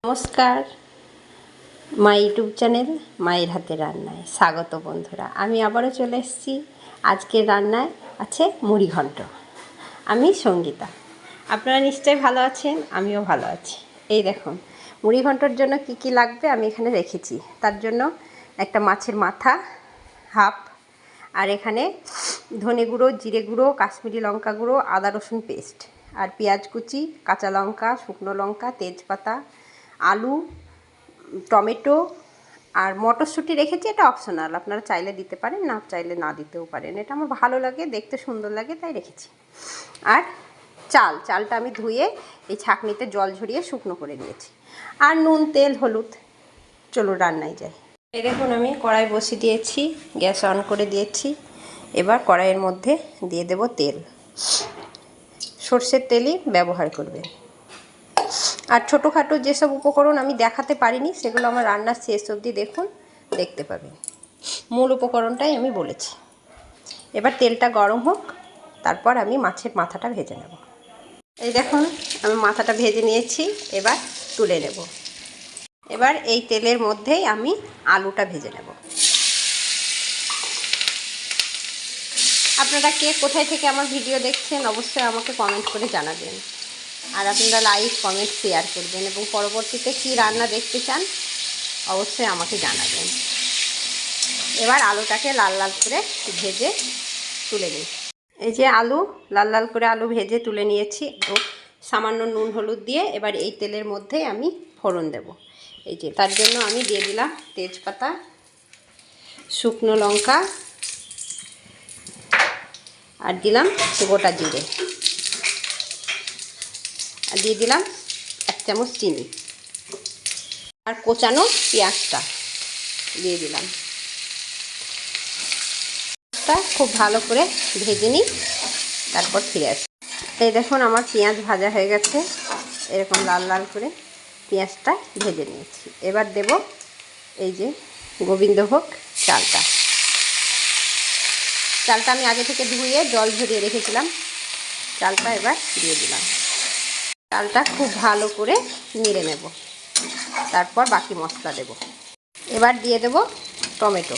নমস্কার, my YouTube channel মায়ের হাতে রান্নায় স্বাগত বন্ধুরা। আমি আবারও চলে এসেছি। আজকের রান্নায় আছে মুড়ি ঘন্ট। আমি সঙ্গীতা। আপনারা নিশ্চয়ই ভালো আছেন, আমিও ভালো আছি। এই দেখুন, মুড়ি ঘন্টর জন্য কি কি লাগবে আমি এখানে রেখেছি। তার জন্য একটা মাছের মাথা হাফ, আর এখানে ধনে গুঁড়ো, জিরে গুঁড়ো, কাশ্মীরি লঙ্কা গুঁড়ো, আদা রসুন পেস্ট, আর পেঁয়াজ কুচি, কাঁচা লঙ্কা, শুকনো লঙ্কা, তেজপাতা, আলু, টমেটো আর মটরশুঁটি রেখেছি। এটা অপশনাল, আপনারা চাইলে দিতে পারেন, না চাইলে না দিতেও পারেন। এটা আমার ভালো লাগে, দেখতে সুন্দর লাগে তাই রেখেছি। আর চালটা আমি ধুয়ে এই ছাঁকনিতে জল ঝরিয়ে শুকনো করে নিয়েছি। আর নুন, তেল, হলুদ। চলো রান্নায় যাই। এই দেখুন, আমি কড়াই বসিয়ে দিয়েছি, গ্যাস অন করে দিয়েছি। এবার কড়াইয়ের মধ্যে দিয়ে দেব তেল। সর্ষের তেলই ব্যবহার করবেন। আর ছোটোখাটো যেসব উপকরণ আমি দেখাতে পারিনি সেগুলো আমার রান্নার শেষ অবধি দেখুন, দেখতে পাবেন। মূল উপকরণটাই আমি বলেছি। এবার তেলটা গরম হোক, তারপর আমি মাছের মাথাটা ভেজে নেব। এই দেখুন, আমি মাথাটা ভেজে নিয়েছি, এবার তুলে নেব। এবার এই তেলের মধ্যেই আমি আলুটা ভেজে নেব। আপনারা কে কোথায় থেকে আমার ভিডিও দেখছেন অবশ্যই আমাকে কমেন্ট করে জানাবেন। আর আপনারা লাইক, কমেন্ট, শেয়ার করবেন এবং পরবর্তীতে কী রান্না দেখতে চান অবশ্যই আমাকে জানাবেন। এবার আলুটাকে লাল লাল করে ভেজে তুলে নিই। এই যে আলু লাল লাল করে আলু ভেজে তুলে নিয়েছি, সামান্য নুন হলুদ দিয়ে এবার এই তেলের মধ্যে আমি ফোড়ন দেব। এই যে তার জন্য আমি দিয়ে দিলাম তেজপাতা, শুকনো লঙ্কা, আর দিলাম গোটা জিরে, আর দিয়ে দিলাম 1 চামচ চিনি, আর কোচানো পেঁয়াজটা দিয়ে দিলাম। খুব ভালো করে ভেজে নিই, তারপর ফিরে আসি। এই দেখুন, আমার পেঁয়াজ ভাজা হয়ে গেছে। এরকম লাল লাল করে পেঁয়াজটা ভেজে নিয়েছি। এবার দেব এই যে গোবিন্দভোগ চালটা আমি আগে থেকে ধুয়ে জল ঝরিয়ে রেখেছিলাম। চালটা এবার দিয়ে দিলাম। চালটা খুব ভালো করে নেড়ে নেব, তারপর বাকি মশলা দেব। এবার দিয়ে দেব টমেটো,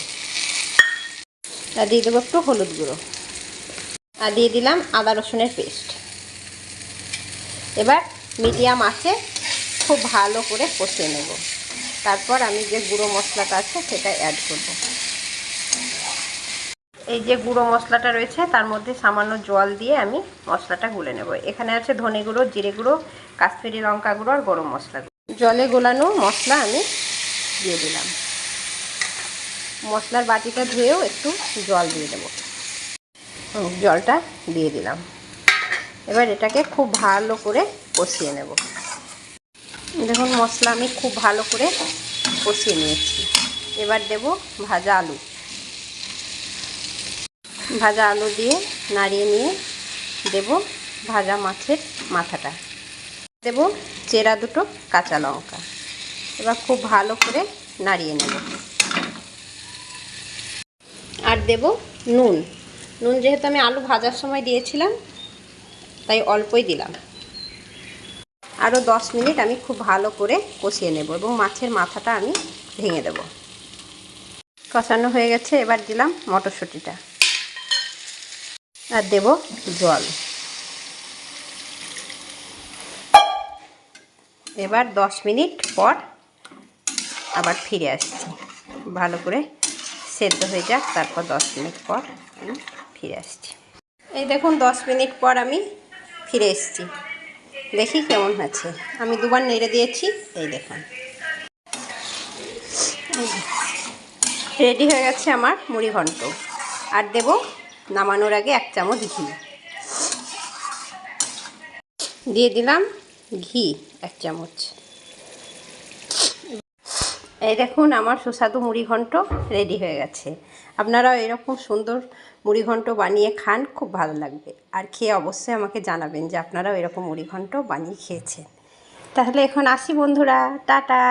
আর দিয়ে দেবো একটু হলুদ গুঁড়ো, আর দিয়ে দিলাম আদা রসুনের পেস্ট। এবার মিডিয়াম আঁচে খুব ভালো করে কষিয়ে নেব। তারপর আমি যে গুঁড়ো মশলাটা আছে সেটা অ্যাড করব। এই যে গুঁড়ো মশলাটা রয়েছে তার মধ্যে সামান্য জল দিয়ে আমি মশলাটা গুলে নেব। এখানে আছে ধনে গুঁড়ো, জিরে গুঁড়ো, কাশ্মীরি লঙ্কা গুঁড়ো আর গরম মশলা গুঁড়ো। জলে গোলানো মশলা আমি দিয়ে দিলাম। মশলার বাটিটা ধুয়েও একটু জল দিয়ে দেবো। জলটা দিয়ে দিলাম। এবার এটাকে খুব ভালো করে কষিয়ে নেব। দেখুন, মশলা আমি খুব ভালো করে কষিয়ে নিয়েছি। এবার দেব ভাজা আলু। ভাজা আলু দিয়ে নাড়িয়ে নিয়ে দেব ভাজা মাছের মাথাটা, দেব চেরা দুটো কাঁচা লঙ্কা। এবার খুব ভালো করে নাড়িয়ে নেব। আর দেব নুন। যেহেতু আমি আলু ভাজার সময় দিয়েছিলাম তাই অল্পই দিলাম। আরও 10 মিনিট আমি খুব ভালো করে কষিয়ে নেব এবং মাছের মাথাটা আমি ভেঙে দেব। কষানো হয়ে গেছে, এবার দিলাম মটরশুঁটিটা, আর দেব জল। এবার 10 মিনিট পর আবার ফিরে আসছি। ভালো করে সেদ্ধ হয়ে যাক, তারপর 10 মিনিট পর আমি ফিরে আসছি। এই দেখুন, 10 মিনিট পর আমি ফিরে এসেছি। দেখি কেমন হয়েছে। আমি দুবার নেড়ে দিয়েছি। এই দেখুন, রেডি হয়ে গেছে আমার মুড়ি ঘন্ট। আর দেব নামানোর আগে 1 চামচ ঘি দিয়ে দিলাম। ঘি 1 চামচ। এই দেখুন, আমার সুস্বাদু মুড়ি ঘন্ট রেডি হয়ে গেছে। আপনারাও এরকম সুন্দর মুড়ি ঘন্ট বানিয়ে খান, খুব ভালো লাগবে। আর খেয়ে অবশ্যই আমাকে জানাবেন যে আপনারাও এরকম মুড়ি ঘন্ট বানিয়ে খেয়েছেন। তাহলে এখন আসি বন্ধুরা, টাটা।